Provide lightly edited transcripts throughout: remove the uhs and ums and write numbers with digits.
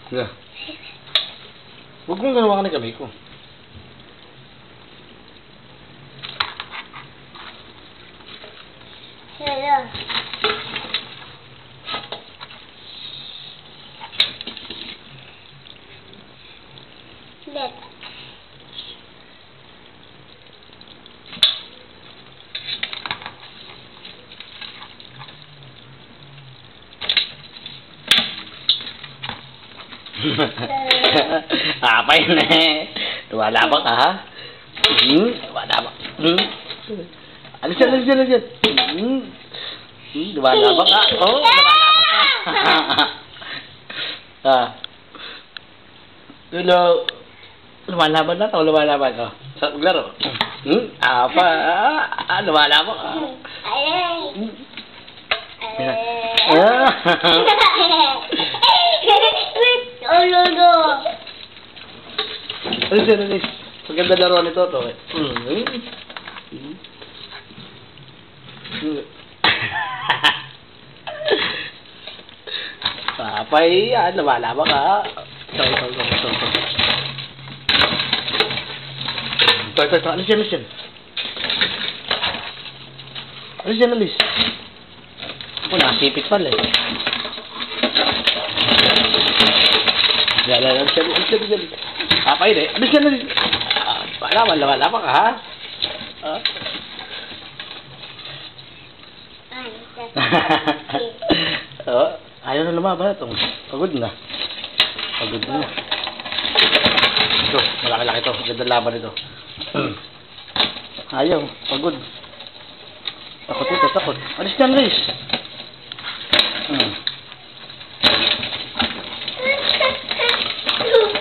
Yeah. Huwag mong ganawa ka ng kamay ko. Hello. Let. Apa ini? Dua labak ah? Dua labak. Alis yan. Dua labak ah? Oh, dua labak ah. Dulu lumalaban na to, lumalaban ko. Sa paglaro. Apa? Lumalaban ka. Alis. Maganda laro nito to. Papay, lumalaban ka. Ito. Alis yan. Alis. Ako, nakasipit pala eh. Alis yan. Papay na eh. Alis yan. Wala pa ka ha? Ayaw na lumaban ito. Pagod na. Ito, malaki-laki ito. Ganda laban ito. Ayaw, pagod. Takot. Alis yan, guys.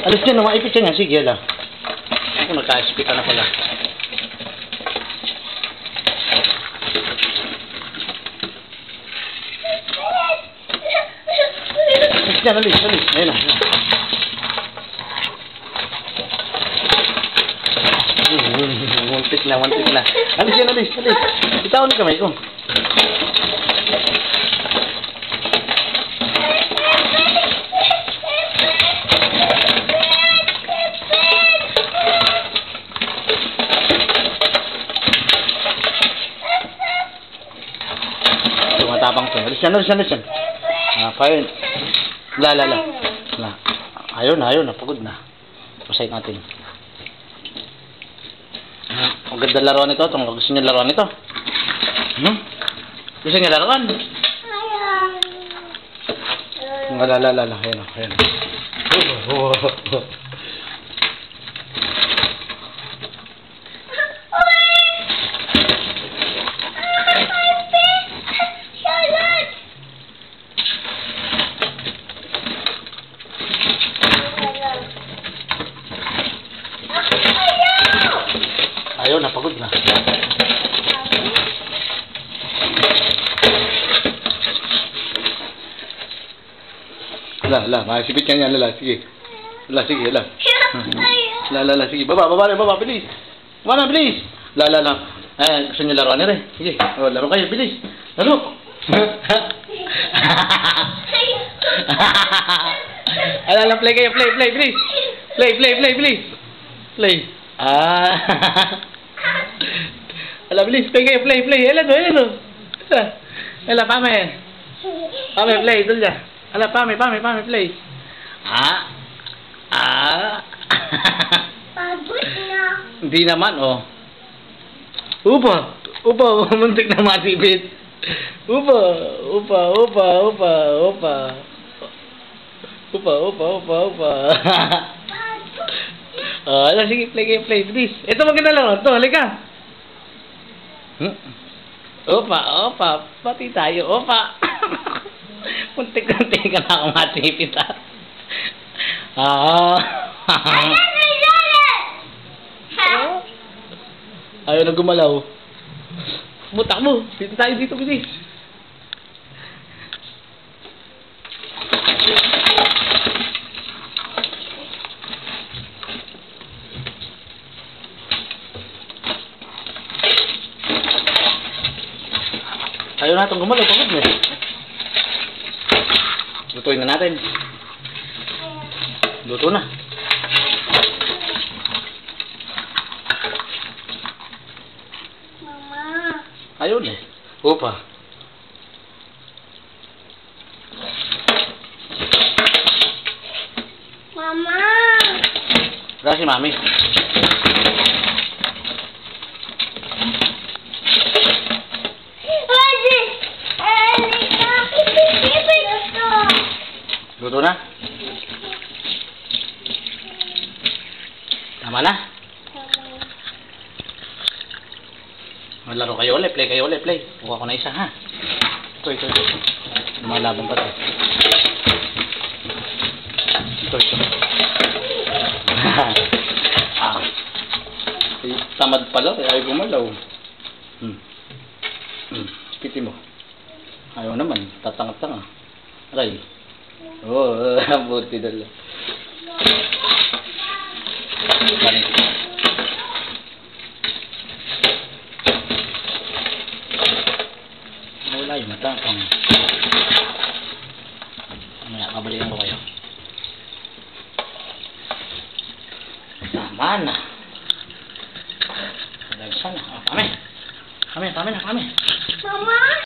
Alis yan, maipit yan. Sige, ala. Ako, nagka-speak ka na pala. Alis yan, alis. Ayun na. Muntik na. Alis yan. Bitawan ni kamay ko. Tumatapang to. Alis yan. Fine. La. Ayaw na. Pagod na. Pasayin natin. Ang ganda laruan nito. Gusto niyo laruan nito? Gusto niyo laruan? Ayan. Ayaw na, pagod na. Makasipit ka niya, lala. Sige. Sige. Baba, bilis. Baba, bilis. Gusto niyo laruan nila eh. Sige, laro kayo, bilis. Laro. Play kayo, play, bilis. Play. Bilis, play kayo, play. Hello. Pame, play, dun dyan. Pame, play. Pagod na. Hindi naman, oh. Upa, muntik na masipit. Upa. Sige, play, please. Ito maganda lang, ito, halika. Opa, pati tayo, opa. Muntik ka na ako masipit, Ayaw na gumalaw. Butak mo. Dito tayo, bilis. Ayaw na itong gumalaw. Pagod na. Lutuin na natin. Luto na. Mama. Ayun eh. Upa. Mama. Wala si Mami. Luto na? Tama na? Maglaro kayo ulit. Play kayo ulit. Play. Kuha ko na isa ha. Ito. Lumalaban pa ito. Ito. Ah. Tamad pala. Kaya ay gumalaw. Piti mo. Ayaw naman. Tatanga-tanga. Aray. Oo. Buti dala. Wala yung matapang. Mamaya, kabalikan ko kayo. Tama na. Dagsan na. Kami na. Mama.